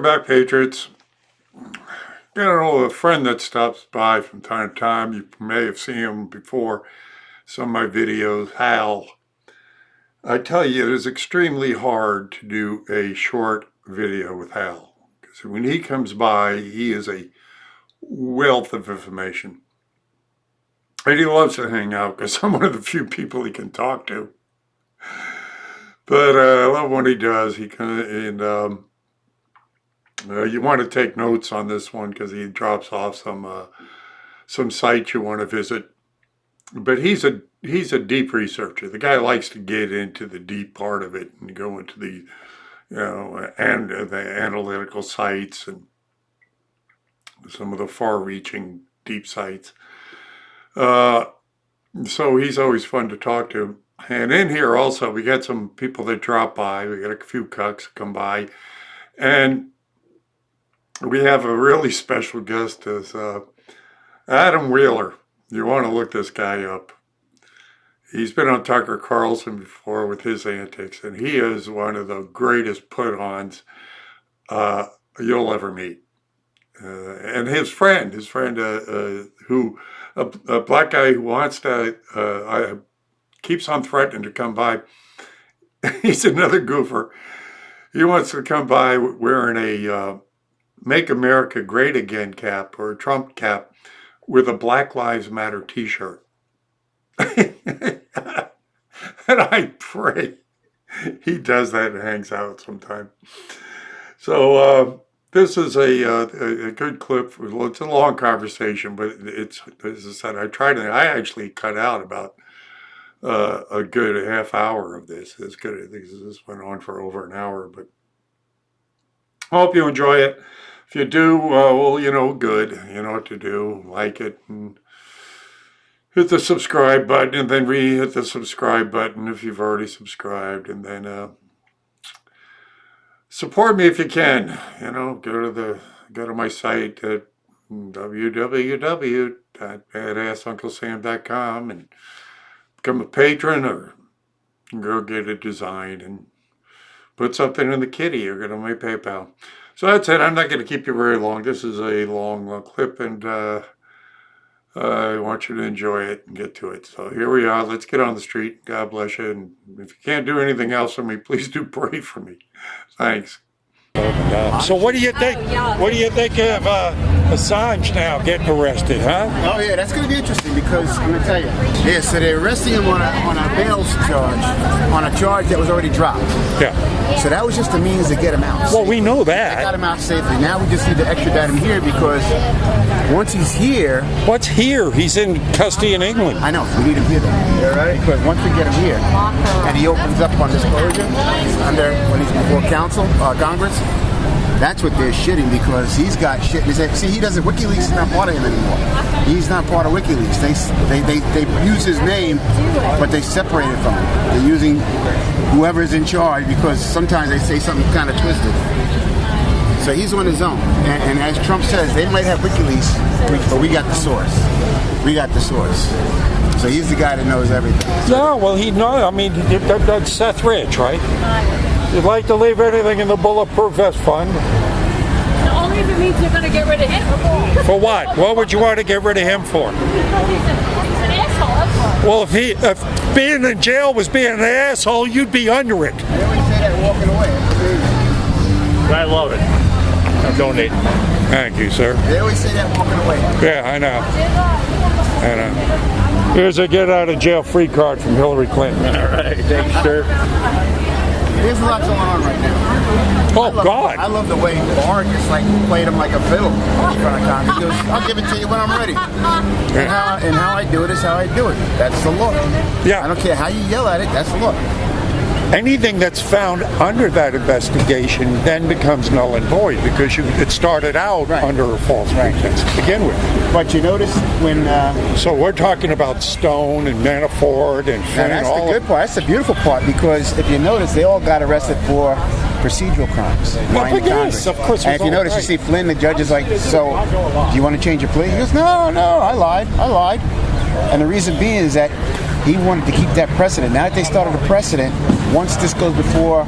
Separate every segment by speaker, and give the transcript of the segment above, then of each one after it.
Speaker 1: Welcome back, Patriots. You know, a friend that stops by from time to time, you may have seen him before some of my videos, Hal. I tell you, it is extremely hard to do a short video with Hal. Because when he comes by, he is a wealth of information. And he loves to hang out because I'm one of the few people he can talk to. But I love when he does. He can, and you want to take notes on this one because he drops off some sites you want to visit. But he's a deep researcher. The guy likes to get into the deep part of it and go into the and the analytical sites and some of the far-reaching deep sites. So he's always fun to talk to. And in here also, we got some people that drop by. We got a few cucks come by, and we have a really special guest as Adam Wheeler. You want to look this guy up. He's been on Tucker Carlson before with his antics, and he is one of the greatest put-ons you'll ever meet. And his friend who, a black guy who wants to, keeps on threatening to come by. He's another goofer. He wants to come by wearing a Make America Great Again cap or a Trump cap with a Black Lives Matter t-shirt. And I pray he does that and hangs out sometime. So this is a good clip. It's a long conversation, but it's, as I said, I actually cut out about a good half hour of this. It's good. I think this went on for over an hour, but I hope you enjoy it. If you do, well, good. You know what to do. Like it and hit the subscribe button, and then hit the subscribe button if you've already subscribed, and then support me if you can. Go to my site at www.badassunclesam.com and become a patron, or go get it designed and put something in the kitty or go to my PayPal. So that's it. I'm not going to keep you very long. This is a long clip, and I want you to enjoy it and get to it. So here we are. Let's get on the street. God bless you. And if you can't do anything else for me, please do pray for me. Thanks. So what do you think? What do you think of Assange now getting arrested, huh?
Speaker 2: Oh yeah, that's going to be interesting because I'm going to tell you. Yeah, so they're arresting him on a bail charge, on a charge that was already dropped.
Speaker 1: Yeah.
Speaker 2: So that was just a means to get him out.
Speaker 1: Well, we know that.
Speaker 2: They got him out safely. Now we just need to extradite him here because once he's here.
Speaker 1: What's here? He's in custody in England.
Speaker 2: I know. We need him here though. All right. Because once we get him here, and he opens up on disclosure when he's before Congress. That's what they're shitting because he's got shit. See, he doesn't. WikiLeaks is not part of him anymore. He's not part of WikiLeaks. They use his name, but they separate it from him. They're using whoever's in charge because sometimes they say something kind of twisted. So he's on his own. And as Trump says, they might have WikiLeaks, but we got the source. We got the source. So he's the guy that knows everything.
Speaker 1: Yeah, well, that's Seth Rich, right? You'd like to leave anything in the Bulletproof Vest Fund?
Speaker 3: Only if it means you're going to get rid of him.
Speaker 1: For what? What would you want to get rid of him for?
Speaker 3: He's an asshole, that's why.
Speaker 1: Well, if being in jail was being an asshole, you'd be under it.
Speaker 2: They always say that walking away.
Speaker 4: I love it. I'm donating.
Speaker 1: Thank you, sir.
Speaker 2: They always say that walking away.
Speaker 1: Yeah, I know. Here's a get-out-of-jail-free card from Hillary Clinton.
Speaker 4: All right, thanks, sir.
Speaker 2: There's a lot going on right now.
Speaker 1: God.
Speaker 2: I love the way Barr just played him like a fiddle in front of Congress. He goes, I'll give it to you when I'm ready. And how I do it is how I do it. That's the law.
Speaker 1: Yeah.
Speaker 2: I don't care how you yell at it, that's the law.
Speaker 1: Anything that's found under that investigation then becomes null and void because it started out under a false pretense to begin with.
Speaker 2: But you notice when...
Speaker 1: So we're talking about Stone and Manafort and Flynn.
Speaker 2: That's the good part. That's the beautiful part because if you notice, they all got arrested for procedural crimes.
Speaker 1: Well, yes, of course.
Speaker 2: And if you notice, you see Flynn, the judge is like, so do you want to change your plea? He goes, no, I lied. And the reason being is that he wanted to keep that precedent. Now that they started a precedent, once this goes before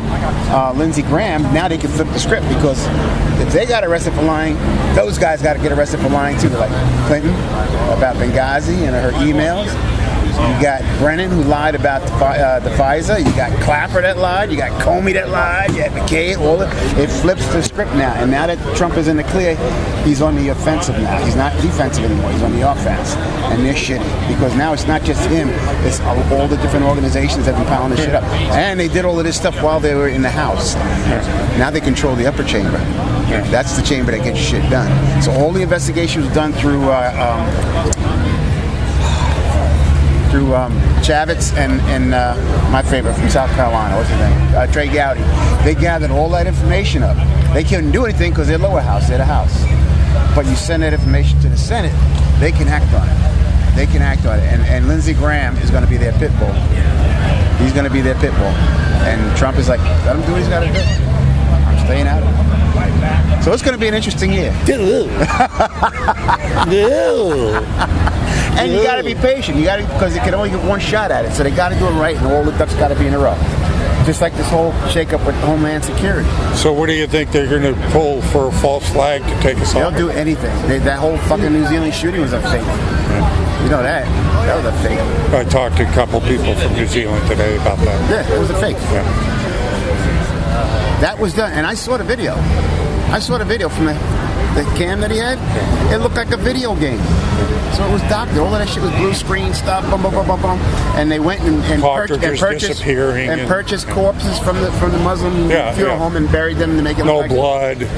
Speaker 2: Lindsey Graham, now they can flip the script because if they got arrested for lying, those guys got to get arrested for lying too. Like Clinton about Benghazi and her emails. You got Brennan who lied about the FISA. You got Clapper that lied. You got Comey that lied. You had McCabe. It flips the script now. And now that Trump is in the clear, he's on the offensive now. He's not defensive anymore. He's on the offense. And they're shitty. Because now it's not just him. It's all the different organizations that have been piling this shit up. And they did all of this stuff while they were in the House. Now they control the upper chamber. That's the chamber that gets shit done. So all the investigation was done through Chavez and my favorite from South Carolina, what's his name? Trey Gowdy. They gathered all that information up. They couldn't do anything because they're lower house, they're the House. But you send that information to the Senate, they can act on it. They can act on it. And Lindsey Graham is going to be their pit bull. He's going to be their pit bull. And Trump is like, let him do what he's got to do. I'm staying out of it. So it's going to be an interesting year. And you got to be patient. You got to, because they can only get one shot at it. So they got to do it right, and all the ducks got to be in a row. Just like this whole shakeup with Homeland Security.
Speaker 1: So what do you think they're going to pull for a false flag to take us
Speaker 2: They'll
Speaker 1: off?
Speaker 2: do anything. That whole fucking New Zealand shooting was a fake. You know that. That was a fake.
Speaker 1: I talked to a couple people from New Zealand today about that.
Speaker 2: Yeah, it was a fake.
Speaker 1: Yeah.
Speaker 2: That was done, and I saw the video. I saw the video from the cam that he had. It looked like a video game. So it was doctored. All of that shit was blue screen stuff. Boom, boom, boom, boom, boom. And they went and purchased corpses from the Muslim funeral home and buried them to make it
Speaker 1: no
Speaker 2: look
Speaker 1: blood.
Speaker 2: Like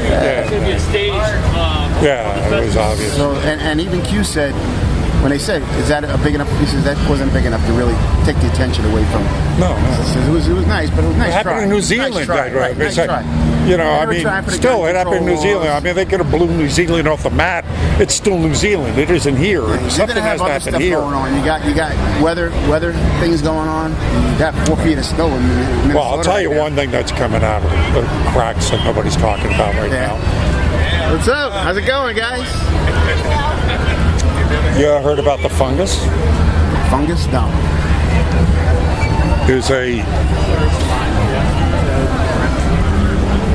Speaker 1: Yeah, it was obvious.
Speaker 2: So and even Q said, when they said, "Is that a big enough?" He says that wasn't big enough to really take the attention away from it.
Speaker 1: No.
Speaker 2: So it was nice, but it was nice.
Speaker 1: It happened in New Zealand,
Speaker 2: nice try,
Speaker 1: right?
Speaker 2: Nice try.
Speaker 1: You know,
Speaker 2: They were trying for the
Speaker 1: still,
Speaker 2: gun
Speaker 1: it happened in New
Speaker 2: control
Speaker 1: Zealand. I mean, they could have blew New Zealand off the map. It's still New Zealand. It isn't here.
Speaker 2: You're
Speaker 1: Something
Speaker 2: gonna have
Speaker 1: has to
Speaker 2: other
Speaker 1: happen
Speaker 2: stuff
Speaker 1: here.
Speaker 2: going on. You got weather things going on. You got 4 feet of snow in Minnesota.
Speaker 1: Well, I'll tell you
Speaker 2: right now.
Speaker 1: one thing that's coming out of the cracks that nobody's talking about right now.
Speaker 2: What's up? How's it going, guys?
Speaker 1: You heard about the fungus?
Speaker 2: Fungus? No.
Speaker 1: There's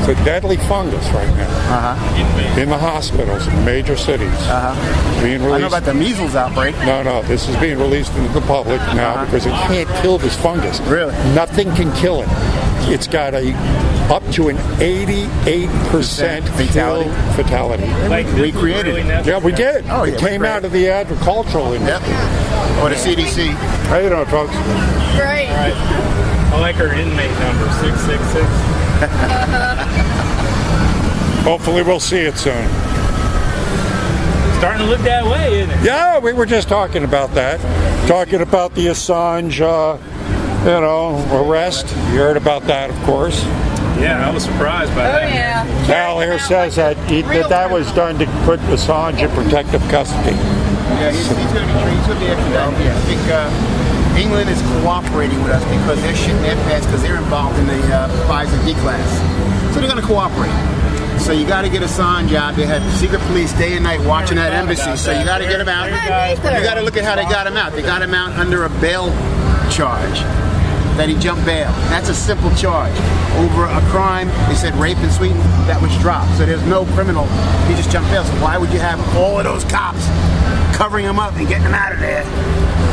Speaker 1: it's a deadly fungus right now in the hospitals in the major cities. Being
Speaker 2: I know
Speaker 1: released.
Speaker 2: about the measles outbreak.
Speaker 1: No, this is being released into the public now because it can't kill this fungus.
Speaker 2: Really?
Speaker 1: Nothing can kill it. It's got up to an 88% fatality.
Speaker 2: We created it.
Speaker 1: Yeah, we did.
Speaker 2: Oh, yeah,
Speaker 1: it came out of the agricultural industry.
Speaker 2: Or the CDC.
Speaker 1: How you doing, folks?
Speaker 3: Great.
Speaker 4: I like her inmate number, 666.
Speaker 1: Hopefully we'll see it soon.
Speaker 4: Starting to look that way, isn't it?
Speaker 1: Yeah, we were just talking about that. Talking about the Assange, arrest. You heard about that, of course.
Speaker 4: Yeah, I was surprised by that.
Speaker 3: Yeah.
Speaker 1: Hal here says that that was done to put Assange in protective custody.
Speaker 2: Yeah, he's going to be extradited. I think England is cooperating with us because they're shitting their pants because they're involved in the FISA D-class. So they're going to cooperate. So you got to get Assange out. They had secret police day and night watching that embassy. So you got to get him out. You got to look at how they got him out. They got him out under a bail charge. That he jumped bail. That's a simple charge. Over a crime, they said rape in Sweden, that was dropped. So there's no criminal. He just jumped bail. So why would you have all of those cops covering him up and getting him out of there?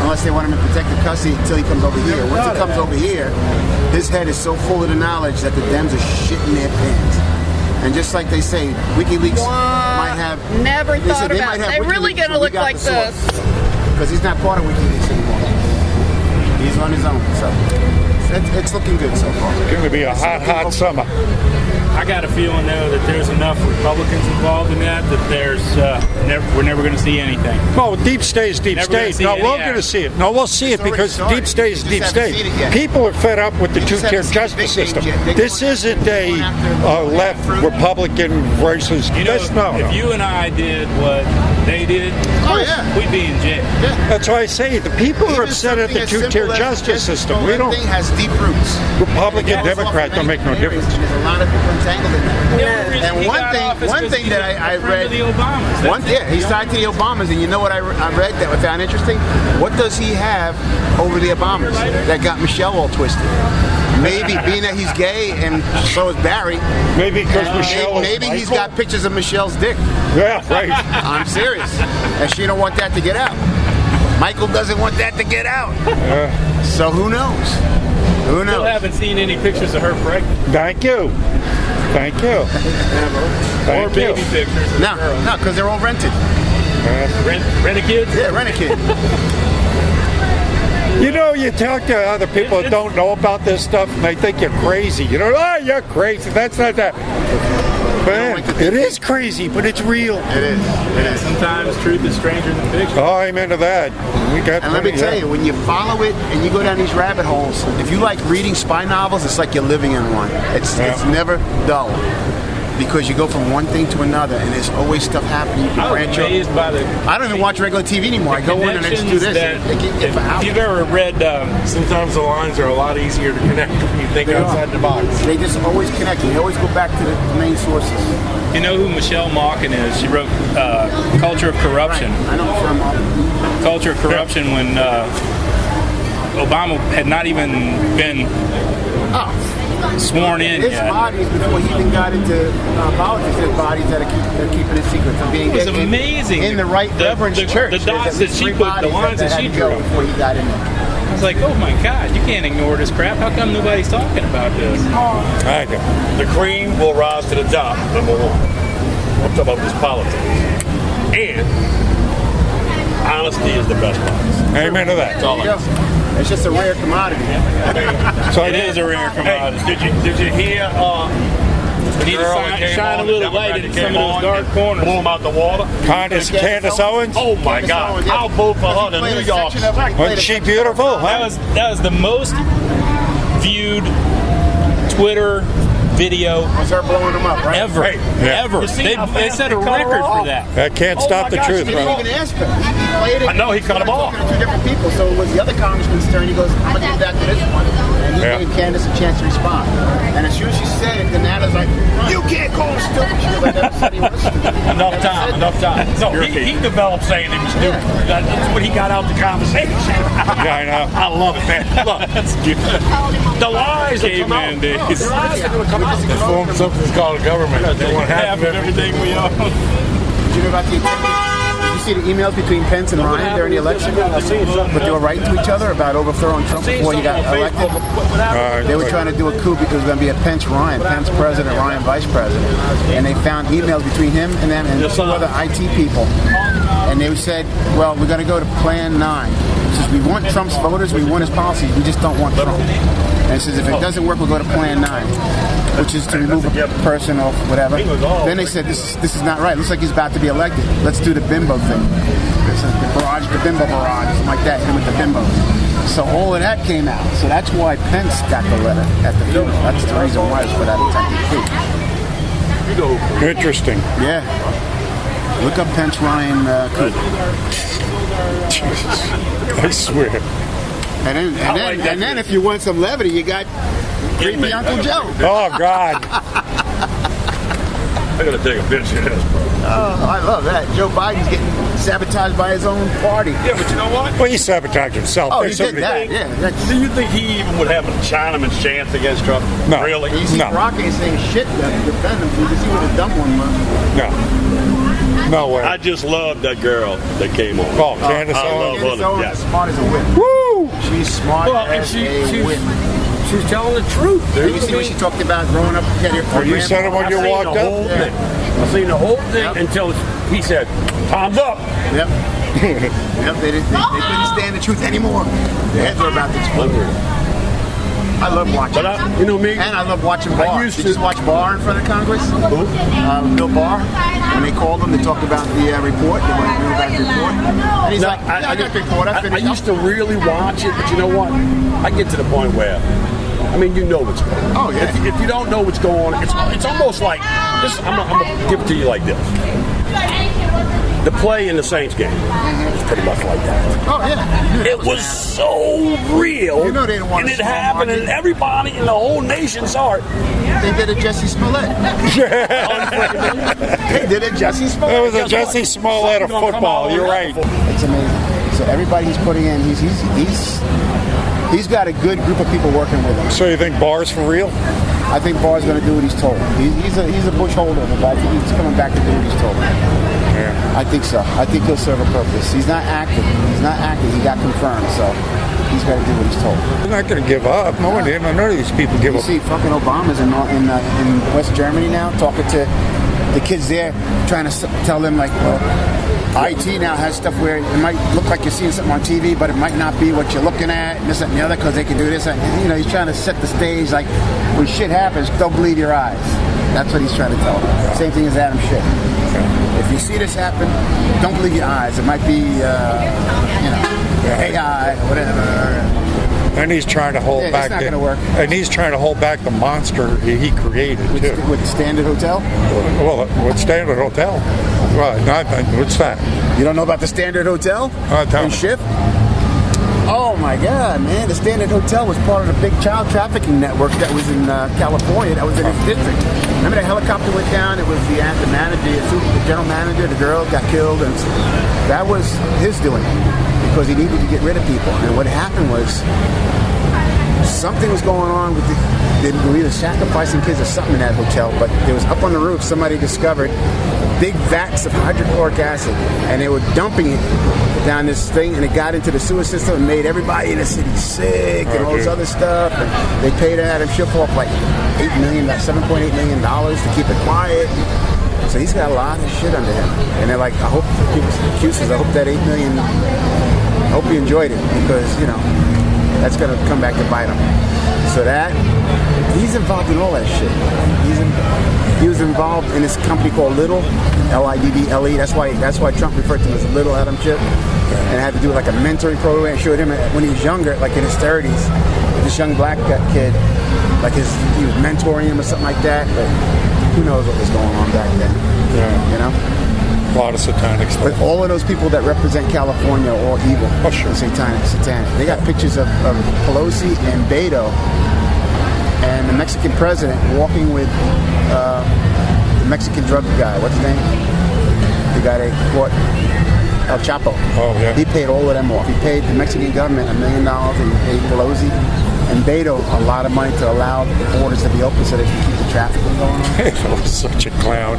Speaker 2: Unless they want him in protective custody until he comes over here. Once he comes over here, his head is so full of the knowledge that the Dems are shitting their pants. And just like they say, WikiLeaks might have...
Speaker 3: Never thought about it. They're really going to look like this.
Speaker 2: Because he's not part of WikiLeaks anymore. He's on his own, so it's looking good so far.
Speaker 1: It's going to be a hot summer.
Speaker 4: I got a feeling though that there's enough Republicans involved in that there's we're never going to see anything.
Speaker 1: No, deep state is deep
Speaker 4: Never gonna
Speaker 1: state.
Speaker 4: see
Speaker 1: No,
Speaker 4: any
Speaker 1: we're
Speaker 4: action.
Speaker 1: going to see it. No, we'll see it
Speaker 2: It's
Speaker 1: because
Speaker 2: already
Speaker 1: deep state is
Speaker 2: started.
Speaker 1: deep
Speaker 2: You just haven't
Speaker 1: state.
Speaker 2: seen it yet.
Speaker 1: People are fed up with the
Speaker 2: You just
Speaker 1: two-tier
Speaker 2: haven't seen the
Speaker 1: justice
Speaker 2: big
Speaker 1: system.
Speaker 2: things yet.
Speaker 1: This isn't a left Republican versus
Speaker 4: You know,
Speaker 1: this. No.
Speaker 4: if you and I did what they did, we'd be in jail.
Speaker 1: That's why I say the people are
Speaker 2: Even
Speaker 1: upset at the
Speaker 2: something as
Speaker 1: two-tier
Speaker 2: simple as
Speaker 1: justice
Speaker 2: just
Speaker 1: system. We don't.
Speaker 2: thing has deep roots.
Speaker 1: Republican, Democrat don't make no difference.
Speaker 2: There's a lot of people entangled in that.
Speaker 4: The only reason
Speaker 2: And
Speaker 4: he
Speaker 2: one
Speaker 4: got
Speaker 2: thing-
Speaker 4: off is
Speaker 2: one
Speaker 4: 'cause
Speaker 2: thing
Speaker 4: he's
Speaker 2: that
Speaker 4: a
Speaker 2: I
Speaker 4: friend
Speaker 2: read-
Speaker 4: of the Obamas.
Speaker 2: He's tied to the Obamas, and you know what I read that I found interesting? What does he have over the Obamas that got Michelle all twisted? Maybe being that he's gay and so is Barry.
Speaker 1: Maybe because Michelle.
Speaker 2: Maybe he's got pictures of Michelle's dick.
Speaker 1: Yeah, right.
Speaker 2: I'm serious, and she don't want that to get out. Michael doesn't want that to get out. So who knows? Who knows?
Speaker 4: Still haven't seen any pictures of her pregnant.
Speaker 1: Thank you. Thank you.
Speaker 4: Or
Speaker 1: Thank you.
Speaker 4: baby pictures. Of
Speaker 2: No, because they're all rented.
Speaker 4: Rent-a-kids?
Speaker 2: Yeah, rent-a-kid.
Speaker 1: You know, you talk to other people that don't know about this stuff, and they think you're crazy. You know, oh, you're crazy. That's not that. Man, it is crazy, but it's real.
Speaker 2: It is. It is.
Speaker 4: Sometimes truth is stranger than fiction.
Speaker 1: Oh, I'm into that. We got.
Speaker 2: And let me tell you, when you follow it and you go down these rabbit holes, if you like reading spy novels, it's like you're living in one. It's never dull. Because you go from one thing to another, and there's always stuff happening. You can
Speaker 4: I was
Speaker 2: branch out.
Speaker 4: amazed by the
Speaker 2: I don't even watch regular TV anymore. I go in and I just do this.
Speaker 4: If you've ever read, sometimes the lines are a lot easier to connect when you think outside the box.
Speaker 2: They just always connect. They always go back to the main sources.
Speaker 4: You know who Michelle Malkin is? She wrote Culture of Corruption.
Speaker 2: I know Michelle Malkin.
Speaker 4: Culture of Corruption when Obama had not even been sworn in
Speaker 2: His
Speaker 4: yet.
Speaker 2: bodies, before he even got into politics, his bodies that are keeping it secret from being
Speaker 4: It was amazing.
Speaker 2: in the right reverence church.
Speaker 4: The dots that she put, the lines that she drew.
Speaker 2: Before he got in there.
Speaker 4: I was like, oh my God, you can't ignore this crap. How come nobody's talking about this?
Speaker 1: Thank you.
Speaker 5: The cream will rise to the top, number one. I'm talking about this politics. And honesty is the best policy.
Speaker 1: Amen to that.
Speaker 5: That's all I can say.
Speaker 2: It's just a rare commodity.
Speaker 1: So
Speaker 4: It is a rare commodity.
Speaker 5: Hey, did you hear
Speaker 4: We need to shine a little light into some of those dark corners.
Speaker 5: Pull him out the water?
Speaker 1: Candace Owens?
Speaker 5: Oh my God! I'll vote for her in New York.
Speaker 1: Wasn't she beautiful?
Speaker 4: That was the most viewed Twitter video
Speaker 2: Was her blowing them up, right?
Speaker 4: ever.
Speaker 1: Yeah.
Speaker 4: Ever. They set a record for that.
Speaker 1: That can't stop
Speaker 5: my
Speaker 1: the
Speaker 5: gosh,
Speaker 1: truth,
Speaker 2: He didn't
Speaker 1: bro.
Speaker 2: even ask her. He played it.
Speaker 5: I know, he cut them off.
Speaker 2: Talking to two different people, so it was the other congressman's turn. He goes, I'm going to give that to this one. And he
Speaker 1: Yeah.
Speaker 2: gave Candace a chance to respond. And as soon as she said it, the Nana's like, you can't call him stupid. She goes, I never said he was stupid.
Speaker 5: Enough time. No, he developed saying he was stupid. That's when he got out the conversation.
Speaker 1: Yeah, I know.
Speaker 5: I love it, man. Look, the lies that come out.
Speaker 4: Caveman days.
Speaker 5: The lies that come out.
Speaker 1: Form something's called a government. They want
Speaker 4: Half of everything we own.
Speaker 2: Did you know about the Did you see the emails between Pence and Ryan during the election? But they were writing to each other about overthrowing Trump before he got elected. They were trying to do a coup because it was going to be a Pence-Ryan, Pence president, Ryan vice president. And they found emails between him and them and two other IT people. And they said, well, we're going to go to Plan 9. It says, we want Trump's voters, we want his policies, we just don't want Trump. And it says, if it doesn't work, we'll go to Plan 9, which is to remove a person or whatever. Then they said, this is not right. Looks like he's about to be elected. Let's do the bimbo thing. The bimbo barrage, something like that, him with the bimbos. So all of that came out. So that's why Pence got the letter at the funeral. That's the reason why it's for that attempted coup.
Speaker 1: Interesting.
Speaker 2: Yeah. Look up Pence Ryan coup.
Speaker 1: Jesus. I swear.
Speaker 2: And then if you want some levity, you got creepy Uncle Joe.
Speaker 1: Oh, God.
Speaker 5: I gotta take a picture of this, bro.
Speaker 2: I love that. Joe Biden's getting sabotaged by his own party.
Speaker 5: Yeah, but you know what?
Speaker 1: Well, he sabotaged himself.
Speaker 2: Oh, he
Speaker 1: There's
Speaker 2: did
Speaker 1: somebody-
Speaker 2: that. Yeah. That's,
Speaker 5: Do you think he even would have a Chinaman's chance against Trump?
Speaker 1: No.
Speaker 5: Really?
Speaker 2: you see
Speaker 1: No.
Speaker 2: Rocky saying shit to defend him. You can see what a dumb one was.
Speaker 1: No. No way.
Speaker 5: I just love that girl that came on.
Speaker 1: Oh, Candace
Speaker 5: I
Speaker 1: Owens.
Speaker 5: love
Speaker 2: Candace Owens
Speaker 5: yes.
Speaker 2: is smart as a whip.
Speaker 1: Woo!
Speaker 2: She's smart as a whip.
Speaker 5: She's telling the truth,
Speaker 2: Did you see what she talked about growing up?
Speaker 1: Oh, you said it when you walked
Speaker 5: the
Speaker 1: up?
Speaker 5: whole
Speaker 2: Yeah.
Speaker 5: thing. I seen the whole thing until he said, "Time's up."
Speaker 2: Yep. Yep. They couldn't stand the truth anymore. Their heads were about to explode. I love watching.
Speaker 5: But you know me.
Speaker 2: And I love watching Barr.
Speaker 5: used
Speaker 2: Did you
Speaker 5: to-
Speaker 2: watch Barr in front of Congress?
Speaker 5: Who?
Speaker 2: Bill Barr. When they called him to talk about the report, they wanted to know about the report. And he's
Speaker 5: No,
Speaker 2: like, I got the report. I
Speaker 5: I
Speaker 2: finished.
Speaker 5: used to really watch it, but you know what? I get to the point where, I mean, you know what's going on.
Speaker 2: Oh, yeah.
Speaker 5: If you don't know what's going on, it's almost like this. I'm gonna give it to you like this. The play in the Saints game is pretty much like that.
Speaker 2: Oh, yeah.
Speaker 5: It was so real,
Speaker 2: You know they didn't want
Speaker 5: and
Speaker 2: a
Speaker 5: it
Speaker 2: small
Speaker 5: happened,
Speaker 2: margin.
Speaker 5: and everybody in the whole nation saw it.
Speaker 2: They did a Jesse Smollett. They did a Jesse Smollett.
Speaker 1: It was a Jesse Smollett of
Speaker 5: Something's gonna come
Speaker 1: football.
Speaker 5: out
Speaker 1: You're
Speaker 5: on
Speaker 1: right.
Speaker 2: It's amazing. So everybody he's putting in, he's He's got a good group of people working with him.
Speaker 1: So you think Barr's for real?
Speaker 2: I think Barr's going to do what he's told. He's a Bush holdover, but I think he's coming back to do what he's told.
Speaker 1: Yeah.
Speaker 2: I think so. I think he'll serve a purpose. He's not acting. He got confirmed, so he's got to do what he's told.
Speaker 1: He's not going to give up. None of these people give
Speaker 2: You
Speaker 1: up.
Speaker 2: see, fucking Obama's in West Germany now, talking to the kids there, trying to tell them like, well, IT now has stuff where it might look like you're seeing something on TV, but it might not be what you're looking at, and this, that, and the other, because they can do this. And, he's trying to set the stage like, when shit happens, don't believe your eyes. That's what he's trying to tell them. Same thing as Adam Schiff. If you see this happen, don't believe your eyes. It might be, AI, whatever.
Speaker 1: And he's trying to hold back.
Speaker 2: It's not going to work.
Speaker 1: And he's trying to hold back the monster he created too.
Speaker 2: With the Standard Hotel?
Speaker 1: Well, with Standard Hotel. Well, what's that?
Speaker 2: You don't know about the Standard Hotel?
Speaker 1: Tell
Speaker 2: in
Speaker 1: me.
Speaker 2: Schiff? Oh my God, man! The Standard Hotel was part of the big child trafficking network that was in California. That was in his district. Remember the helicopter went down? It was the manager, the general manager. The girl got killed, and that was his doing because he needed to get rid of people. And what happened was something was going on with they were either sacrificing kids or something in that hotel. But there was up on the roof. Somebody discovered big vats of hydrochloric acid, and they were dumping it down this thing, and it got into the sewer system and made everybody in the city sick and all this other stuff. And they paid Adam Schiff off like $7.8 million to keep it quiet. So he's got a lot of shit under him. And they're like, I hope I hope that $8 million, I hope you enjoyed it, because that's gonna come back to bite him. So he's involved in all that shit. He was involved in this company called Little, Liddle. That's why Trump referred to him as Little Adam Schiff, and it had to do with like a mentoring program. It showed him when he was younger, like in his 30s, this young black kid, like he was mentoring him or something like that. But who knows what was going on back then?
Speaker 1: Yeah. A lot of satanic stuff.
Speaker 2: But all of those people that represent California are all evil.
Speaker 1: Oh, sure.
Speaker 2: Satanic. They got pictures of Pelosi and Beto and the Mexican president walking with the Mexican drug guy. What's his name? The guy they caught, El Chapo.
Speaker 1: Oh, yeah.
Speaker 2: He paid all of them off. He paid the Mexican government $1 million, and he paid Pelosi and Beto a lot of money to allow the borders to be open so they can keep the traffic going on.
Speaker 1: Beto was such a clown.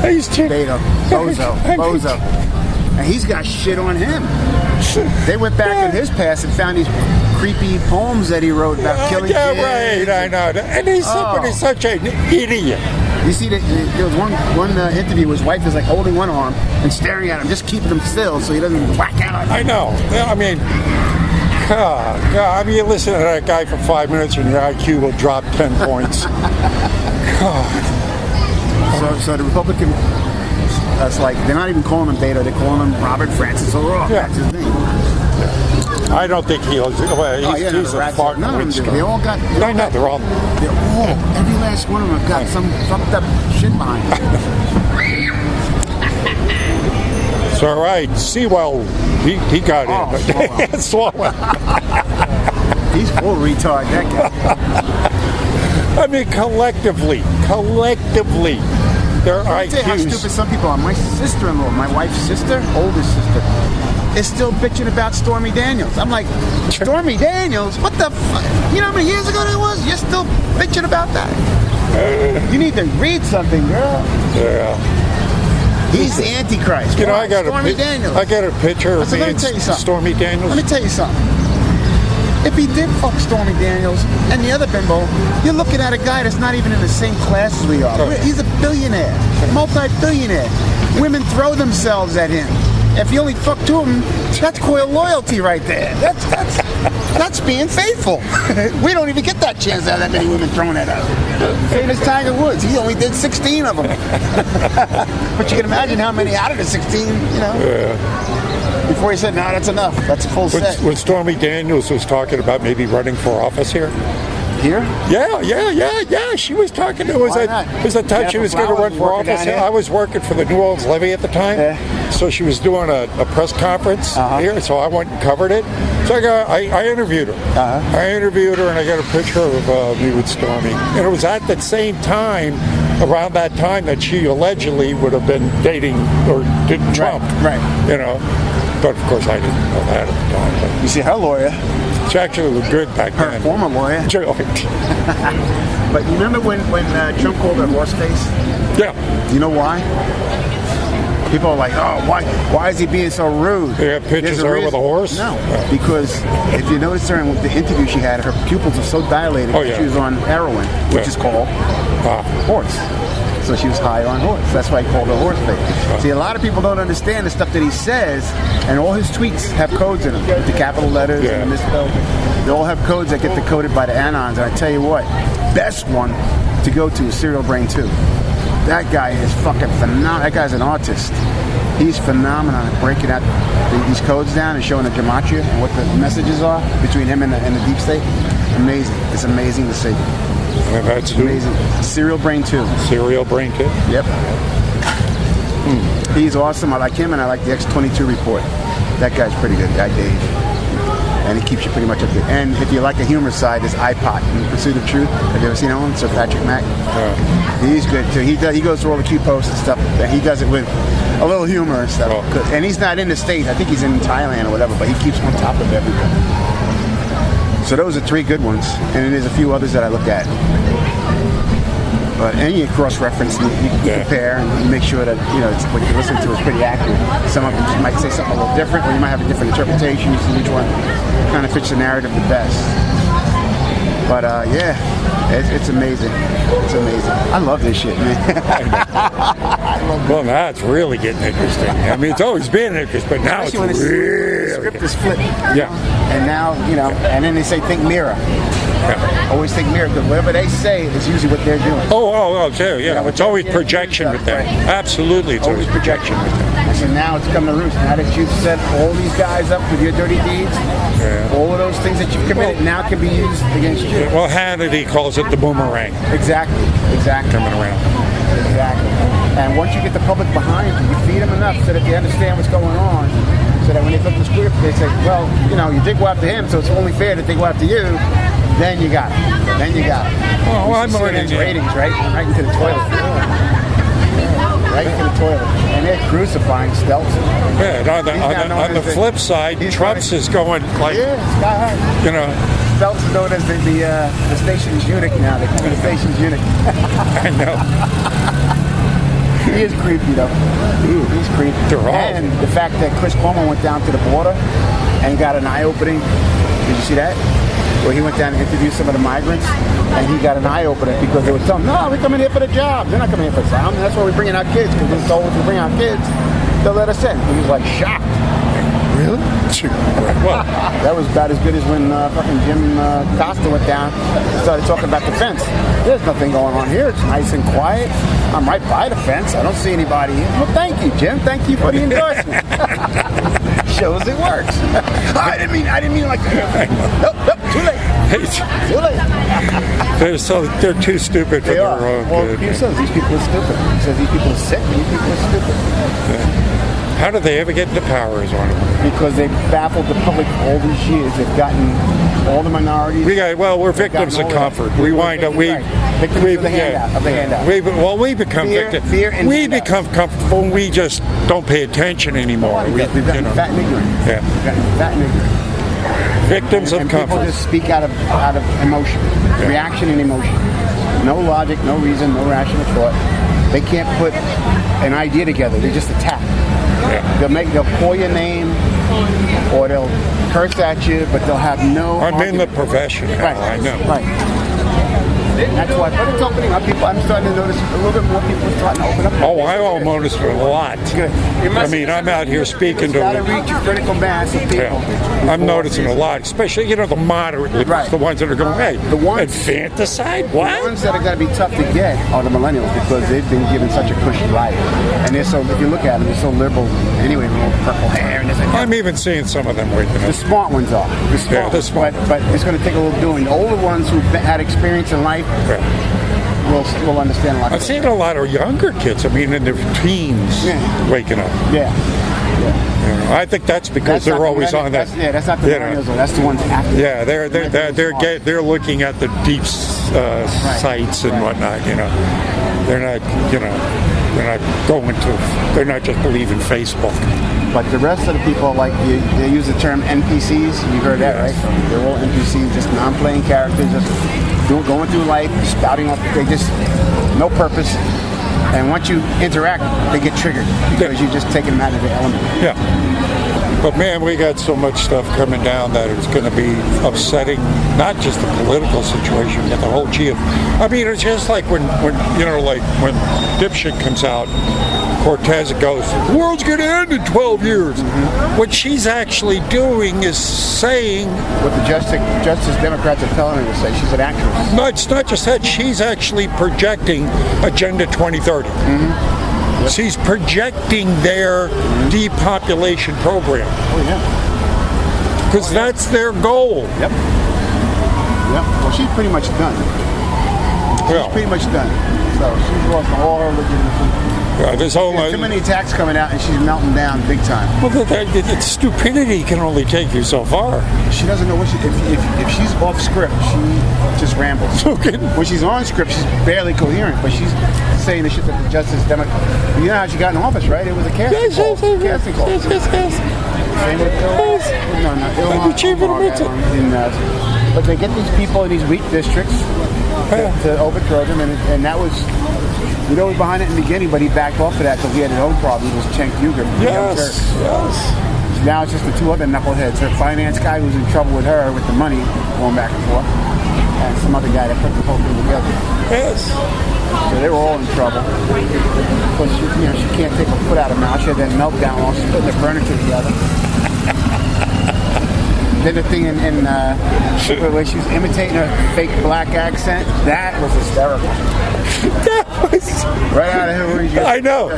Speaker 2: Beto, bozo. And he's got shit on him. They went back in his past and found these creepy poems that he wrote about killing kids.
Speaker 1: Right, I know. And he's such an idiot.
Speaker 2: You see, there was one interview. His wife is like holding one arm and staring at him, just keeping him still so he doesn't whack out.
Speaker 1: I know. I mean, God. I mean, you listen to that guy for 5 minutes and your IQ will drop 10 points. God.
Speaker 2: So the Republican, it's like they're not even calling him Beto. They're calling him Robert Francis O'Rourke.
Speaker 1: Yeah.
Speaker 2: That's his name.
Speaker 1: I don't think he's a fart.
Speaker 2: None of them do. They all got.
Speaker 1: I know, they're all.
Speaker 2: Every last one of them have got some fucked up shit behind them.
Speaker 1: It's all right. Sewell, he got in. Swallow.
Speaker 2: He's full retard, that guy.
Speaker 1: I mean, collectively, their IQs.
Speaker 2: Tell you how stupid some people are. My sister-in-law, my wife's sister, oldest sister, is still bitching about Stormy Daniels. I'm like, Stormy Daniels? What the fuck? You know how many years ago that was? You're still bitching about that? You need to read something, girl.
Speaker 1: Yeah.
Speaker 2: He's the Antichrist.
Speaker 1: You know, I got
Speaker 2: Daniels.
Speaker 1: I got a picture of me and Stormy Daniels.
Speaker 2: Let me tell you something. If he did fuck Stormy Daniels and the other bimbo, you're looking at a guy that's not even in the same class as we are. He's a billionaire, multi-billionaire. Women throw themselves at him. If you only fuck two of them, that's coil loyalty right there. That's being faithful. We don't even get that chance to have that many women thrown at us. Same as Tiger Woods. He only did 16 of them. But you can imagine how many out of the 16, before he said, no, that's enough. That's a full set.
Speaker 1: When Stormy Daniels was talking about maybe running for office here.
Speaker 2: Here?
Speaker 1: Yeah. She was talking. It was a time she was going to run for office. I was working for the New Orleans Levy at the time.
Speaker 2: Yeah.
Speaker 1: So she was doing a press conference here. So I went and covered it. So I interviewed her. I interviewed her and I got a picture of me with Stormy. And it was at that same time, around that time, that she allegedly would have been dating or did Trump.
Speaker 2: Right.
Speaker 1: You know. But of course I didn't know that at the time. But.
Speaker 2: You see, her lawyer
Speaker 1: She actually looked good back
Speaker 2: Her
Speaker 1: then.
Speaker 2: former lawyer. But you remember when Trump called her horse face?
Speaker 1: Yeah.
Speaker 2: You know why? People are like, oh, why is he being so rude?
Speaker 1: They have pictures
Speaker 2: There's
Speaker 1: of her
Speaker 2: reason.
Speaker 1: with a horse?
Speaker 2: No, because if you notice during the interview she had, her pupils are so dilated
Speaker 1: Oh,
Speaker 2: that
Speaker 1: yeah.
Speaker 2: she was on heroin, which
Speaker 1: Yeah.
Speaker 2: is called horse. So she was high on horse. That's why he called her horse face. See, a lot of people don't understand the stuff that he says, and all his tweets have codes in them, with the capital letters
Speaker 1: Yeah.
Speaker 2: and the misspelled. They all have codes that get decoded by the Anons. And I tell you what, best one to go to is Serial Brain 2. That guy is fucking phenomenal. That guy's an artist. He's phenomenal at breaking out these codes down and showing the gematria and what the messages are between him and the deep state. Amazing. It's amazing to see.
Speaker 1: And that's
Speaker 2: Amazing. Serial Brain 2.
Speaker 1: Serial Brain Kid.
Speaker 2: Yep. He's awesome. I like him, and I like the X-22 report. That guy's pretty good, guy Dave. And he keeps you pretty much up to date. And if you like the humor side, there's iPod, In Pursuit of Truth. Have you ever seen that one? Sir Patrick Mack. He's good too. He goes through all the Q posts and stuff. And he does it with a little humor and stuff.
Speaker 1: Oh.
Speaker 2: And he's not in the States. I think he's in Thailand or whatever, but he keeps on top of everything. So those are 3 good ones. And there's a few others that I look at. And you cross-reference, you compare, and you make sure that what you listen to is pretty accurate. Some of them might say something a little different, or you might have a different interpretation. You see which one kind of fits the narrative the best. But it's amazing. It's amazing. I love this shit, man.
Speaker 1: Well, now it's really getting interesting. I mean, it's always been interesting, but now
Speaker 2: Especially when
Speaker 1: it's
Speaker 2: the
Speaker 1: really
Speaker 2: script is flipped.
Speaker 1: Yeah.
Speaker 2: And now, and then they say think mirror.
Speaker 1: Yeah.
Speaker 2: Always think mirror, because whatever they say is usually what they're doing.
Speaker 1: Sure, yeah. It's always projection with them.
Speaker 2: Right.
Speaker 1: Absolutely, it's always projection with them.
Speaker 2: So now it's come to roost. Now that you've set all these guys up with your dirty deeds, all of those things that you've committed now can be used against you.
Speaker 1: Well, Hannity calls it the boomerang.
Speaker 2: Exactly.
Speaker 1: Coming around.
Speaker 2: Exactly. And once you get the public behind you, you feed them enough so that they understand what's going on, so that when they flip the script, they say, well, you did go after him, so it's only fair that they go after you. Then you got it.
Speaker 1: Well, I'm
Speaker 2: CNN's
Speaker 1: already
Speaker 2: ratings, right into the toilet. Right into the toilet. And they're crucifying Stelz.
Speaker 1: Yeah, on the flip side, Trump's is going like,
Speaker 2: sky high. Stelz is known as the station's eunuch now. They call him the station's eunuch.
Speaker 1: I know.
Speaker 2: He is creepy, though. He's creepy.
Speaker 1: They're all.
Speaker 2: And the fact that Chris Cuomo went down to the border and got an eye-opening. Did you see that? Where he went down and interviewed some of the migrants, and he got an eye-opener because they were telling him, no, we're coming here for the job. They're not coming here for asylum. That's why we're bringing our kids, because we're told if we bring our kids, they'll let us in. He was like shocked. Really?
Speaker 1: Well,
Speaker 2: that was about as good as when fucking Jim Costa went down and started talking about the fence. There's nothing going on here. It's nice and quiet. I'm right by the fence. I don't see anybody here. Well, thank you, Jim. Thank you for the endorsement. Shows it works. I didn't mean like that. Nope, too late. Too late.
Speaker 1: they're too stupid for
Speaker 2: They
Speaker 1: their
Speaker 2: are.
Speaker 1: own
Speaker 2: Well,
Speaker 1: good.
Speaker 2: he says these people are stupid. He says these people are sick and these people are stupid.
Speaker 1: How did they ever get into power is one of them.
Speaker 2: Because they've baffled the public all these years. They've gotten all the minorities.
Speaker 1: We're victims of comfort. We wind up,
Speaker 2: victims of the handout.
Speaker 1: We become victims.
Speaker 2: Fear and
Speaker 1: we
Speaker 2: handouts.
Speaker 1: become comfortable when we just don't pay attention anymore.
Speaker 2: We've gotten fat and ignorant.
Speaker 1: Yeah.
Speaker 2: We've gotten fat and ignorant.
Speaker 1: Victims of
Speaker 2: and
Speaker 1: comfort.
Speaker 2: people just speak out of emotion, reaction and emotion. No logic, no reason, no rational thought. They can't put an idea together. They just attack.
Speaker 1: Yeah.
Speaker 2: They'll call your name, or they'll curse at you, but they'll have no.
Speaker 1: I'm in the
Speaker 2: argument.
Speaker 1: profession now,
Speaker 2: Right.
Speaker 1: I know.
Speaker 2: Right. That's why, but it's opening up. I'm starting to notice a little bit more people starting to open up.
Speaker 1: Oh, I all noticed a lot.
Speaker 2: Good.
Speaker 1: I mean, I'm out here speaking
Speaker 2: Got to
Speaker 1: to.
Speaker 2: reach a critical mass of people.
Speaker 1: Yeah. I'm noticing a lot, especially the moderate liberals,
Speaker 2: Right.
Speaker 1: the ones that are going, hey,
Speaker 2: The ones-
Speaker 1: infanticide?
Speaker 2: The
Speaker 1: What?
Speaker 2: ones that are going to be tough to get are the millennials, because they've been given such a cushy life, and they're so. If you look at them, they're so liberal. Anyway, with all the purple hair and this and that.
Speaker 1: I'm even seeing some of them waking
Speaker 2: The
Speaker 1: up.
Speaker 2: smart ones are. The smart,
Speaker 1: the smart.
Speaker 2: But it's going to take a little doing. The older ones who've had experience in life
Speaker 1: Yeah.
Speaker 2: will understand a lot.
Speaker 1: I've seen a lot of younger kids, in their teens,
Speaker 2: Yeah.
Speaker 1: waking up.
Speaker 2: Yeah.
Speaker 1: I think that's because
Speaker 2: That's not
Speaker 1: they're
Speaker 2: the
Speaker 1: always on that.
Speaker 2: That's not the millennials, though. That's the ones after.
Speaker 1: Yeah, they're looking at the deep sites and whatnot. They're not going to. They're not just believing Facebook.
Speaker 2: But the rest of the people, like they use the term NPCs. You heard that, right? They're all NPCs, just non-playing characters, just going through life, spouting off. They just no purpose. And once you interact, they get triggered because you just taking them out of the element.
Speaker 1: Yeah. But man, we got so much stuff coming down that it's going to be upsetting, not just the political situation, but the whole geo. I mean, it's just like when dipshit comes out, Cortez goes, the world's going to end in 12 years. Mm-hmm. What she's actually doing is saying...
Speaker 2: What the Justice Democrats are telling her to say. She's an actress.
Speaker 1: No, it's not just that. She's actually projecting Agenda 2030. Mm-hmm. Yep. She's projecting their depopulation program.
Speaker 2: Oh, yeah.
Speaker 1: Because that's their goal.
Speaker 2: Yep. Well, she's pretty much done. She's pretty much done. So she's lost all her legitimacy. There's too many attacks coming out, and she's melting down big time.
Speaker 1: Well, stupidity can only take you so far.
Speaker 2: She doesn't know what if she's off script, she just rambles.
Speaker 1: Okay.
Speaker 2: When she's on script, she's barely coherent, but she's saying the shit that the Justice Democrat. You know how she got in office, right? It was a casting call. Casting call.
Speaker 1: Yes.
Speaker 2: Same with but they get these people in these weak districts to overthrow them, and that was. We know he was behind it in the beginning, but he backed off of that because he had his own problem. It was Cenk Uygur.
Speaker 1: Yes.
Speaker 2: So now it's just the two other knuckleheads. Her finance guy who's in trouble with her with the money going back and forth, and some other guy that put the whole thing together.
Speaker 1: Yes.
Speaker 2: So they were all in trouble. Because she can't take her foot out of her mouth. She had that meltdown while she's putting the furniture together. Then the thing where she was imitating her fake black accent, that was hysterical.
Speaker 1: That was
Speaker 2: right out of her.
Speaker 1: I know.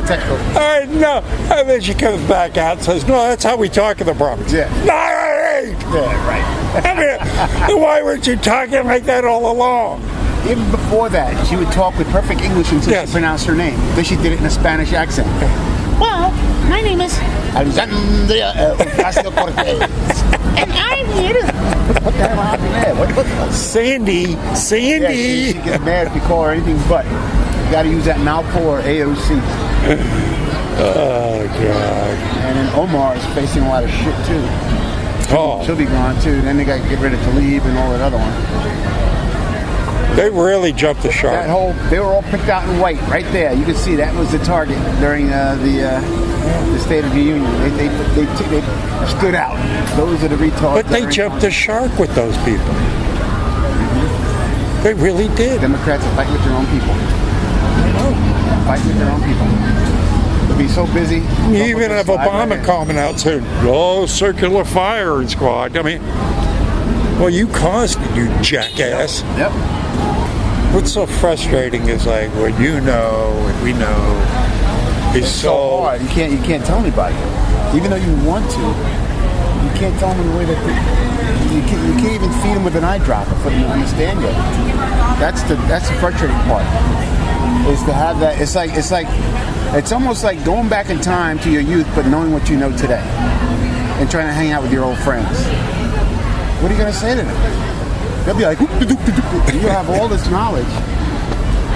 Speaker 1: I know. And then she comes back out and says, "No, that's how we talk in the Bronx."
Speaker 2: Yeah.
Speaker 1: No, I ain't.
Speaker 2: Yeah, right.
Speaker 1: I mean, why weren't you talking like that all along?
Speaker 2: Even before that, she would talk with perfect English until she pronounced her name. Then she did it in a Spanish accent.
Speaker 6: Well, my name is
Speaker 2: Alexandria Ocasio-Cortez.
Speaker 6: And I'm here to...
Speaker 2: What the hell happened there? What?
Speaker 1: Sandy.
Speaker 2: Yeah, she gets mad if you call her anything but. You got to use that mouthful or AOC.
Speaker 1: Oh, God.
Speaker 2: And then Omar is facing a lot of shit, too. She'll be gone, too. Then they got to get rid of Tlaib and all that other one.
Speaker 1: They really jumped the shark.
Speaker 2: They were all picked out in white, right there. You can see that was the target during the State of the Union. They stood out. Those are the retards.
Speaker 1: But they jumped the shark with those people. Mm-hmm. They really did.
Speaker 2: Democrats are fighting with their own people.
Speaker 1: I know.
Speaker 2: Fighting with their own people. They'll be so busy.
Speaker 1: You even have Obama coming out saying, "Oh, circular firing squad." I mean, well, you caused it, you jackass.
Speaker 2: Yep.
Speaker 1: What's so frustrating is like what you know and we know is
Speaker 2: so hard. You can't tell anybody, even though you want to. You can't tell them in a way that you can't even feed them with an eye dropper for them to understand you. That's the frustrating part. Is to have that. It's almost like going back in time to your youth, but knowing what you know today, and trying to hang out with your old friends. What are you going to say to them? They'll be like, you have all this knowledge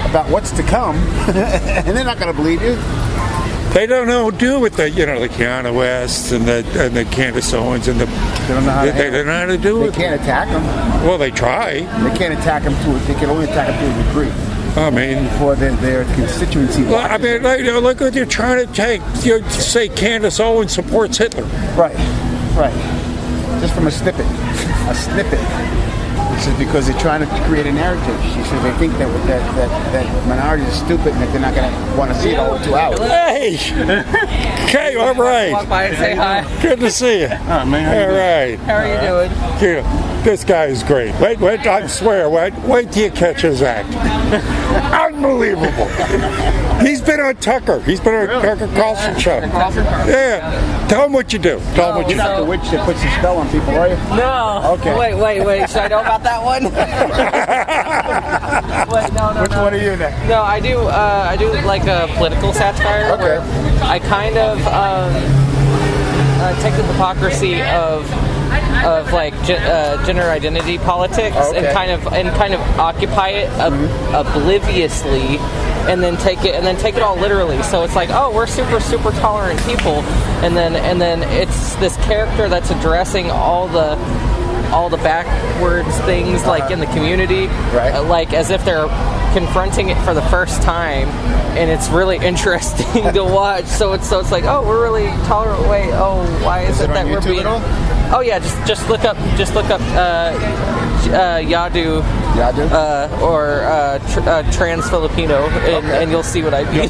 Speaker 2: about what's to come, and they're not going to believe you.
Speaker 1: They don't know what to do with the Keanu Wests and the Candace Owens and the.
Speaker 2: They don't know how to.
Speaker 1: They don't know how to do it.
Speaker 2: They can't attack them.
Speaker 1: Well, they try.
Speaker 2: They can't attack them They can only attack them to a degree.
Speaker 1: I mean,
Speaker 2: for their constituency.
Speaker 1: Well, I mean, look what you're trying to take. You say Candace Owens supports Hitler.
Speaker 2: Right. Just from a snippet. This is because they're trying to create a narrative. She says they think that minorities are stupid and that they're not going to want to see it all 2 hours.
Speaker 1: Hey! Okay, all right.
Speaker 3: Walk by and say hi.
Speaker 1: Good to see you.
Speaker 2: Oh, man.
Speaker 1: All right.
Speaker 3: How are you doing?
Speaker 1: This guy is great. Wait, I swear, wait till you catch his act. Unbelievable. He's been on Tucker. He's been on Tucker Carlson show. Yeah. Tell him what you do.
Speaker 2: You're not the witch that puts a spell on people, are you?
Speaker 3: No.
Speaker 2: Okay.
Speaker 3: Wait. Should I know about that one? Wait, no.
Speaker 2: Which one are you next?
Speaker 3: No, I do like a political satire.
Speaker 2: Okay.
Speaker 3: Where I kind of take the hypocrisy of like gender identity politics
Speaker 2: Okay.
Speaker 3: and kind of occupy it obliviously, and then take it all literally. So it's like, oh, we're super tolerant people, and then it's this character that's addressing all the backwards things like in the community,
Speaker 2: Right.
Speaker 3: like as if they're confronting it for the first time, and it's really interesting to watch. So it's like, oh, we're really tolerant. Wait, oh, why is it
Speaker 2: it
Speaker 3: that
Speaker 2: on
Speaker 3: we're
Speaker 2: YouTube
Speaker 3: being?
Speaker 2: at all?
Speaker 3: Oh yeah, just look up Yadu.
Speaker 2: Yadu?
Speaker 3: Or trans Filipino, and you'll see what I mean.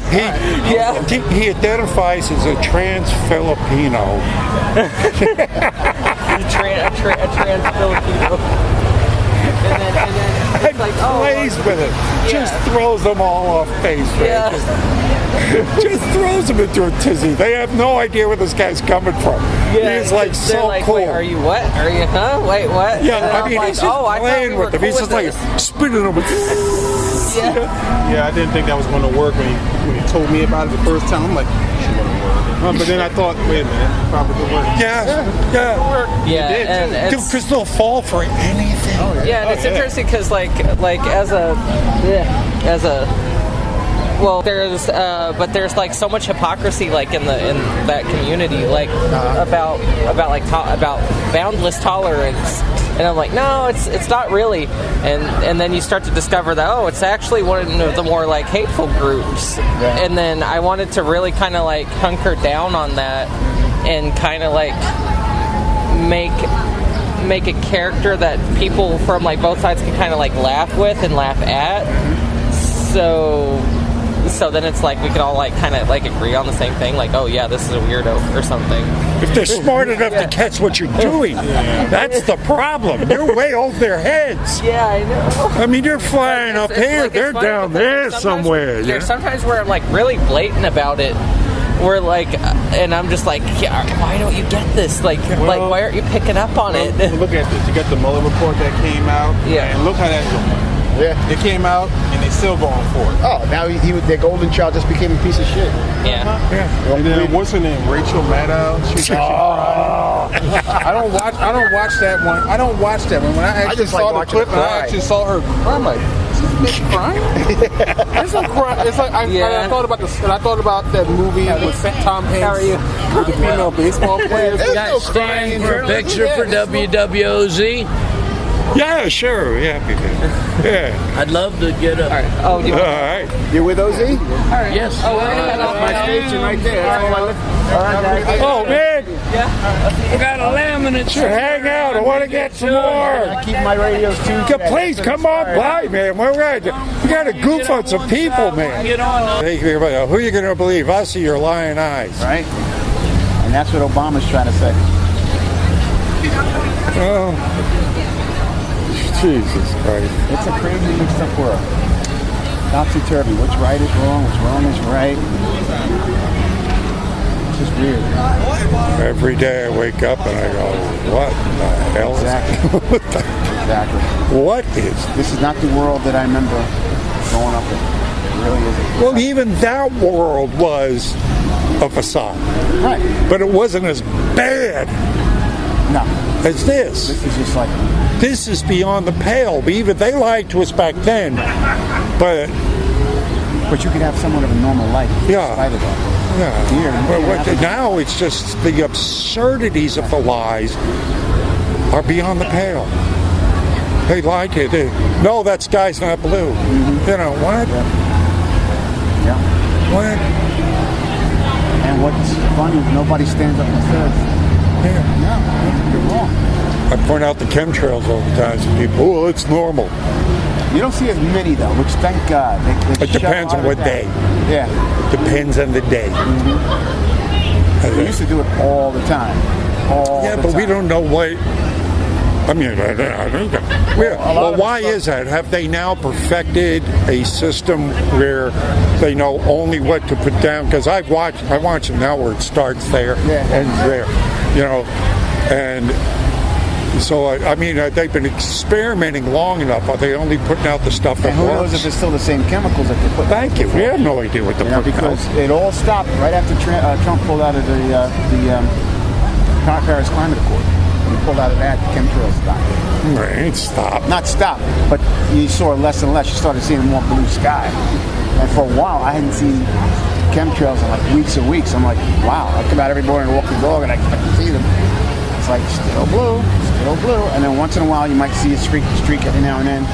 Speaker 1: He identifies as a trans Filipino.
Speaker 3: a trans Filipino. And then it's like, oh,
Speaker 1: Plays with it. Just throws them all off face.
Speaker 3: yeah.
Speaker 1: Just throws them into a tizzy. They have no idea where this guy's coming from.
Speaker 3: Yeah,
Speaker 1: He's like
Speaker 3: they're
Speaker 1: so
Speaker 3: like,
Speaker 1: cool.
Speaker 3: Wait, are you what? Are you huh? Wait, what?
Speaker 1: Yeah,
Speaker 3: And then
Speaker 1: I mean,
Speaker 3: I'm
Speaker 1: he's
Speaker 3: like,
Speaker 1: just
Speaker 3: oh, I thought
Speaker 1: playing
Speaker 3: we were
Speaker 1: with them.
Speaker 3: cool
Speaker 1: He's just like
Speaker 3: this.
Speaker 1: spinning them.
Speaker 3: Yeah.
Speaker 7: Yeah, I didn't think that was going to work when he told me about it the first time. I'm like, it's going to work. But then I thought, wait a minute, it probably could work.
Speaker 1: Yeah.
Speaker 3: Yeah, and it's,
Speaker 1: Because they'll fall for anything.
Speaker 3: yeah, and it's interesting because like as a well, there's like so much hypocrisy like in that community, like about boundless tolerance, and I'm like, no, it's not really, and then you start to discover that, oh, it's actually one of the more like hateful groups, and then I wanted to really kind of like hunker down on that and kind of like make a character that people from like both sides can kind of like laugh with and laugh at. So then it's like we could all like kind of like agree on the same thing, like, oh yeah, this is a weirdo or something.
Speaker 1: If they're smart enough to catch what you're doing, that's the problem. You're way over their heads.
Speaker 3: Yeah, I know.
Speaker 1: I mean, you're flying up here,
Speaker 3: like,
Speaker 1: they're
Speaker 3: funny
Speaker 1: down
Speaker 3: because
Speaker 1: there
Speaker 3: sometimes-
Speaker 1: somewhere. Yeah.
Speaker 3: There's sometimes where I'm like really blatant about it. We're like, and I'm just like, yeah, why don't you get this? Like why aren't you picking up on it?
Speaker 7: Look at this. You got the Mueller report that came out.
Speaker 3: Yeah.
Speaker 7: And look how that's going.
Speaker 2: Yeah.
Speaker 7: It came out, and they still going for it.
Speaker 2: Oh, now their golden child just became a piece of shit.
Speaker 3: Yeah.
Speaker 7: And then what's her name? Rachel Maddow. She I don't watch that one. I don't watch that one. When I actually
Speaker 2: just like
Speaker 7: saw the
Speaker 2: watching
Speaker 7: clip,
Speaker 2: her
Speaker 7: and I
Speaker 2: cry.
Speaker 7: actually saw her cry, I'm like, is this bitch crying? It's like crying. It's like I thought about this, and I thought about that movie with Tom Hanks.
Speaker 3: How are you?
Speaker 7: With the female baseball players.
Speaker 2: There's
Speaker 8: Got
Speaker 2: no
Speaker 8: stand
Speaker 2: crying.
Speaker 8: for a picture for WWOZ.
Speaker 1: Yeah, sure. Yeah. Yeah.
Speaker 8: I'd love to get a.
Speaker 3: All right. Oh, do you
Speaker 1: All
Speaker 3: want
Speaker 1: right.
Speaker 2: You with OZ?
Speaker 8: Yes.
Speaker 3: Oh, we're gonna head off
Speaker 2: My station right there. That's all I live.
Speaker 3: All right, guys.
Speaker 1: Oh, man.
Speaker 8: I got a laminate.
Speaker 1: Sure, hang out. I want to get some more.
Speaker 2: I keep my radios too.
Speaker 1: Please come on by, man. We got to goof on some people, man.
Speaker 8: Get on.
Speaker 1: Hey, who are you going to believe, us or your lying eyes?
Speaker 2: Right? And that's what Obama's trying to say.
Speaker 1: Oh, Jesus Christ.
Speaker 2: It's a crazy mixed up world. Topsy-turvy. What's right is wrong, what's wrong is right. It's just weird.
Speaker 1: Every day I wake up and I go, what the hell is
Speaker 2: Exactly.
Speaker 1: what the-
Speaker 2: Exactly.
Speaker 1: What is?
Speaker 2: This is not the world that I remember growing up in. It really isn't.
Speaker 1: Well, even that world was a facade.
Speaker 2: Right.
Speaker 1: But it wasn't as bad
Speaker 2: No.
Speaker 1: as this.
Speaker 2: This is just like,
Speaker 1: This is beyond the pale. Even they lied to us back then. But,
Speaker 2: but you could have somewhat of a normal life.
Speaker 1: Yeah.
Speaker 2: In spite of that.
Speaker 1: yeah.
Speaker 2: Here, you
Speaker 1: But
Speaker 2: can't have it.
Speaker 1: now it's just the absurdities of the lies are beyond the pale. They lied to you. No, that sky's not blue. You know, what?
Speaker 2: Yeah.
Speaker 1: What?
Speaker 2: And what's funny is nobody stands up and says,
Speaker 1: Yeah.
Speaker 2: no, you're wrong.
Speaker 1: I point out the chemtrails all the time to people. Oh, it's normal.
Speaker 2: You don't see as many though, which thank God. They
Speaker 1: It
Speaker 2: shut
Speaker 1: depends
Speaker 2: a
Speaker 1: on
Speaker 2: lot
Speaker 1: what
Speaker 2: of
Speaker 1: day.
Speaker 2: that. Yeah.
Speaker 1: Depends on the day.
Speaker 2: We used to do it all the time.
Speaker 1: Yeah, but we don't know what. I mean, I don't know. Well, why is that? Have they now perfected a system where they know only what to put down? Because I watch them now where it starts there, ends there, you know, and so I mean they've been experimenting long enough. Are they only putting out the stuff that
Speaker 2: And who knows
Speaker 1: works?
Speaker 2: if it's still the same chemicals that they put.
Speaker 1: Thank you. We have no idea what they're putting
Speaker 2: Because
Speaker 1: out.
Speaker 2: it all stopped right after Trump pulled out of the Paris Climate Accord. You pulled out of that, the chemtrails stopped.
Speaker 1: Right, ain't stop.
Speaker 2: Not stopped, but you saw less and less. You started seeing more blue sky. And for a while, I hadn't seen chemtrails in like weeks and weeks. I'm like, wow. I come out every morning and walk the dog, and I can see them. It's like still blue, and then once in a while you might see a streak every now and then.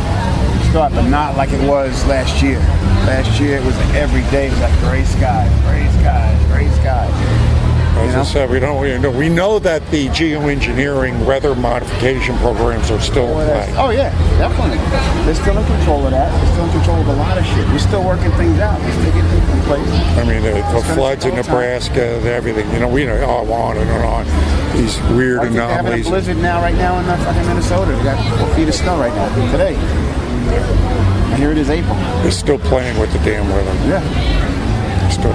Speaker 2: Start, but not like it was last year. Last year it was like every day. It was like gray skies, gray skies, gray skies.
Speaker 1: As I said, we know that the geoengineering weather modification programs are still in play.
Speaker 2: Oh yeah, definitely. They're still in control of that. They're still in control of a lot of shit. We're still working things out. We're still getting things in place.
Speaker 1: I mean, the floods in Nebraska, everything. We know on and on. These weird anomalies.
Speaker 2: They're having a blizzard now, right now in fucking Minnesota. They got 4 feet of snow right now today. And here it is, April.
Speaker 1: They're still playing with the damn weather.
Speaker 2: Yeah.
Speaker 1: Still.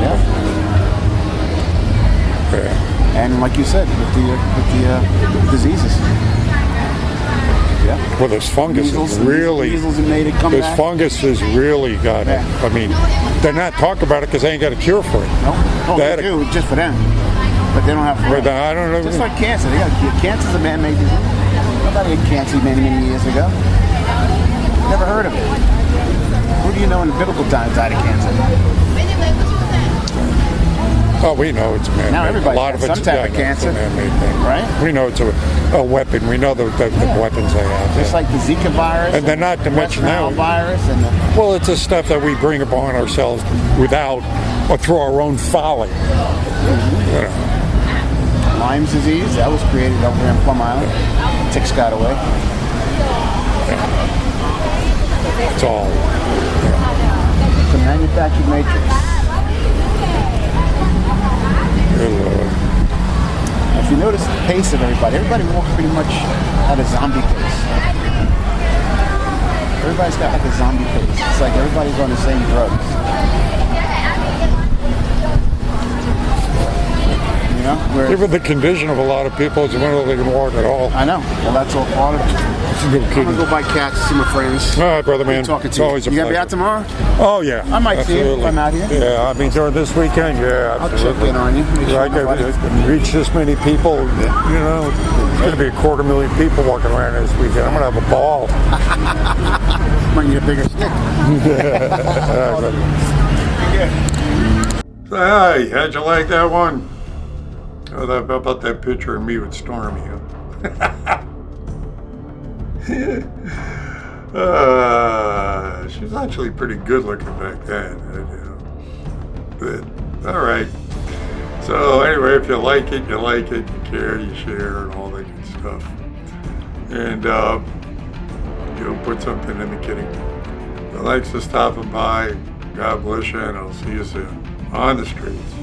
Speaker 1: Yeah.
Speaker 2: And like you said, with the diseases. Yeah.
Speaker 1: Well, this fungus is really.
Speaker 2: Measles made it come
Speaker 1: this
Speaker 2: back.
Speaker 1: fungus has really got it. I mean, they're not talking about it because they ain't got a cure for it.
Speaker 2: No, they do just for them, but they don't have.
Speaker 1: I don't know.
Speaker 2: Just like cancer, they got a cure. Cancer's a man-made disease. Nobody had cancer many years ago. Never heard of it. Who do you know in the biblical times died of cancer?
Speaker 1: Oh, we know it's man-made.
Speaker 2: Now everybody
Speaker 1: a lot of
Speaker 2: has
Speaker 1: it's
Speaker 2: some type of cancer.
Speaker 1: a man-made thing.
Speaker 2: Right?
Speaker 1: We know it's a weapon. We know the weapons they have.
Speaker 2: Just like the Zika virus.
Speaker 1: And then not to mention now.
Speaker 2: Virus and
Speaker 1: well, it's the stuff that we bring upon ourselves without or through our own folly.
Speaker 2: Lyme's disease, that was created over there in Plum Island. Ticks got away.
Speaker 1: It's all.
Speaker 2: It's a manufactured matrix. If you notice the pace of everybody walks pretty much at a zombie pace. Everybody's got like a zombie pace. It's like everybody's on the same drugs.
Speaker 1: Given the condition of a lot of people, it's one of they can walk at all.
Speaker 2: I know. Well, that's all part of it. I'm gonna go buy cats, see my friends.
Speaker 1: All right, brother, man.
Speaker 2: Talking
Speaker 1: It's
Speaker 2: to you.
Speaker 1: always a
Speaker 2: You gonna be
Speaker 1: pleasure.
Speaker 2: out tomorrow?
Speaker 1: Oh yeah.
Speaker 2: I might see you if I'm out here.
Speaker 1: Yeah, I mean during this weekend, yeah,
Speaker 2: I'll
Speaker 1: absolutely.
Speaker 2: check in on you. Make sure
Speaker 1: I can reach this many people. You know, there's going to be 250,000 people walking around this weekend. I'm going to have a ball.
Speaker 2: Might need a bigger stick.
Speaker 1: Hey, how'd you like that one? Oh, about that picture of me with Stormy. She was actually pretty good looking back then. But, all right. So anyway, if you like it, you care, you share, and all that good stuff. And put something in the kitty. So thanks for stopping by. God bless you, and I'll see you soon on the streets.